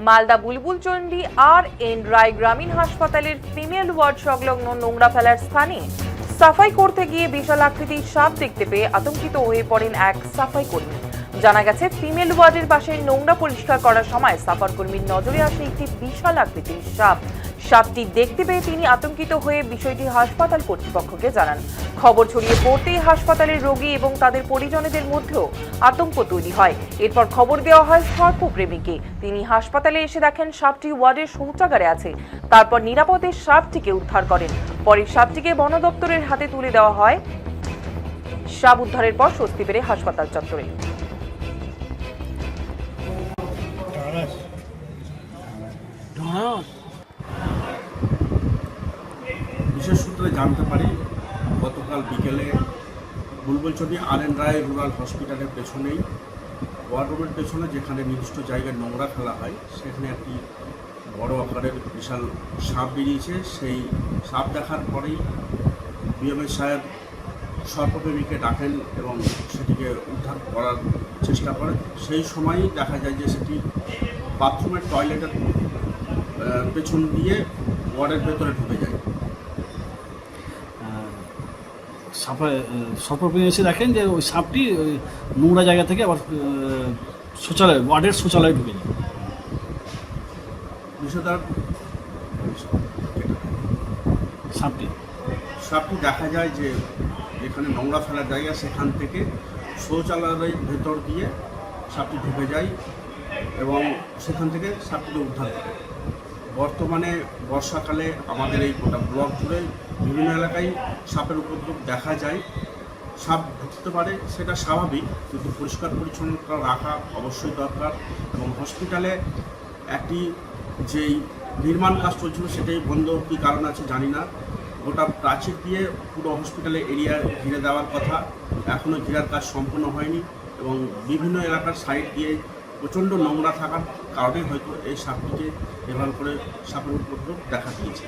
মালদা বুলবুলচন্ডী আর N রায় গ্রামীণ হাসপাতালের female ward সংলগ্ন নোংরা ফেলার স্থানে সাফাই করতে গিয়ে বিশাল আকৃতির সাপ দেখতে পেয়ে আতঙ্কিত হয়ে পড়েন এক সাফাই কর্মী। জানা গেছে, ফিমেল ওয়ার্ডের পাশে নোংরা পরিষ্কার করার সময় সাফার কর্মীর নজরে আসে একটি বিশাল আকৃতির সাপ। সাপটি দেখতে পেয়ে তিনি আতঙ্কিত হয়ে বিষয়টি হাসপাতাল কর্তৃপক্ষকে জানান। খবর ছড়িয়ে পড়তেই হাসপাতালের রোগী এবং তাদের পরিজনদের মধ্যেও আতঙ্ক তৈরি হয়। এরপর খবর দেওয়া হয় সর্পপ্রেমীকে। তিনি হাসপাতালে এসে দেখেন সাপটি ওয়ার্ডের শৌচাগারে আছে। তারপর নিরাপদে সাপটিকে উদ্ধার করেন। পরে সাপটিকে বন দপ্তরের হাতে তুলে দেওয়া হয়। সাপ উদ্ধারের পর স্বস্তি পেরে হাসপাতাল চত্বরে। বিশেষ সূত্রে জানতে পারি, গতকাল বিকেলে বুলবুলচন্ডী আর এন রায় রুরাল হসপিটালের পেছনেই ওয়ার্ডরুমের পেছনে যেখানে নির্দিষ্ট জায়গায় নোংরা ফেলা হয়, সেখানে একটি বড় আকারের বিশাল সাপ বেরিয়েছে। সেই সাপ দেখার পরেই বিএমএস সাহেব সর্পপ্রেমীকে ডাকেন এবং সেটিকে উদ্ধার করার চেষ্টা করেন। সেই সময়ই দেখা যায় যে সেটি বাথরুমের টয়লেটের পেছন দিয়ে ওয়ার্ডের ভেতরে ঢুকে যায়। সর্পপ্রেমী এসে দেখেন যে ওই সাপটি ওই নোংরা জায়গা থেকে আবার শৌচালয়, ওয়ার্ডের শৌচালয়ে ঢুকে যায়। বিষয়টার সাপটি দেখা যায় যে যেখানে নোংরা ফেলার জায়গা, সেখান থেকে শৌচালয়ের ভেতর দিয়ে সাপটি ঢুকে যায় এবং সেখান থেকে সাপটিকে উদ্ধার করে। বর্তমানে বর্ষাকালে আমাদের এই গোটা ব্লক জুড়ে বিভিন্ন এলাকায় সাপের উপদ্রব দেখা যায়। সাপ ঢুকতে পারে, সেটা স্বাভাবিক, কিন্তু পরিষ্কার পরিচ্ছন্নতা রাখা অবশ্যই দরকার। এবং হসপিটালে একটি যেই নির্মাণ কাজ চলছিল সেটাই বন্ধ, কী কারণ আছে জানি না। গোটা প্রাচীর দিয়ে পুরো হসপিটালে এরিয়া ঘিরে দেওয়ার কথা, এখনও ঘেরার কাজ সম্পূর্ণ হয়নি এবং বিভিন্ন এলাকার সাইড দিয়ে প্রচণ্ড নোংরা থাকার কারণে হয়তো এই সাপটিকে এভাবে করে সাপের উপদ্রব দেখা দিয়েছে।